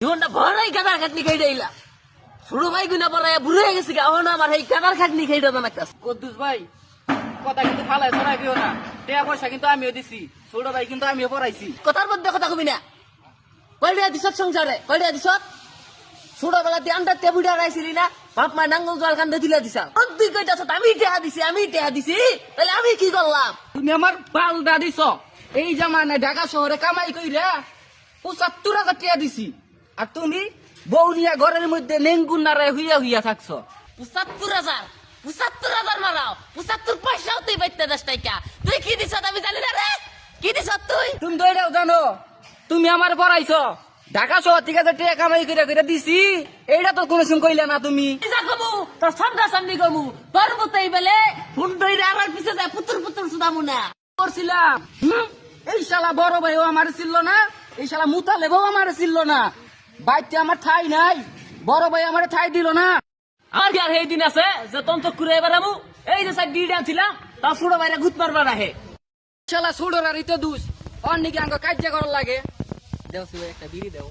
জীবনটা ভরাই গাদার খাটনি খাইটা ইলা ছোট ভাই গুনা পড়ায় বুড়ো হয়ে গেছে এখন আমার এই গাদার খাটনি খাইটা জানা কাজ। কদ্দুস ভাই কথা কিন্তু ফালাই ছড়াই দিও না, টাকা পয়সা কিন্তু আমিও দিছি, ছোট ভাই কিন্তু আমিও পড়াইছি। কথার মধ্যে কথা কবি না। কয়টা দিছত সংসারে, কয়টা দিছত? ছোটবেলা দিয়ে আন্ডার টেবুটা রাইছিলি না, বাপ মা নাঙ্গল জল কান্দে তুলে দিছা। তুই কইতাছ আমি টেহা দিছি, আমি টেহা দিছি, তাহলে আমি কি করলাম? তুমি আমার পালটা দিছ, এই জামানায় ঢাকা শহরে কামাই কইরা ৭৫,০০০ টাকা দিছি, আর তুমি বউ নিয়া ঘরের মধ্যে নেঙ্গুন নাড়ায় হুইয়া হুইয়া থাকছো। ৭৫,০০০ মারাও, ৭৫ পয়সাও তুই বাইতে দাস টাইকা। তুই কি দিছ আমি জানি না রে, কি দিছ তুই? তুমি তো এটাও জানো, তুমি আমার পড়াইছো, ঢাকা শহর থেকে যে টাকা কামাই করে করে দিছি, এইটা তো কোনো সময় কইলে না তুমি। যা কমু তোর সামনা সামনি কমু, তোর মতো এই বেলে ফোন ধরে আমার পিছে যায় পুতুর পুতুর সুদামু না করছিলাম। এই শালা বড় ভাইও আমার ছিল না, এই শালা মুতালেবও আমার ছিল না, বাইতে আমার ঠাই নাই, বড় ভাই আমার ঠাই দিল না। আর কি আর সেই দিন আছে যে তন্ত ঘুরে এবার আমু এই যে সাইড ডিডা ছিলাম তা ছোট ভাইরা গুত মারবার আহে। শালা ছোড়র আর ইতো দুষ অনেকে আঙ্গ কার্য করার লাগে। দেও একটা বিড়ি দেও।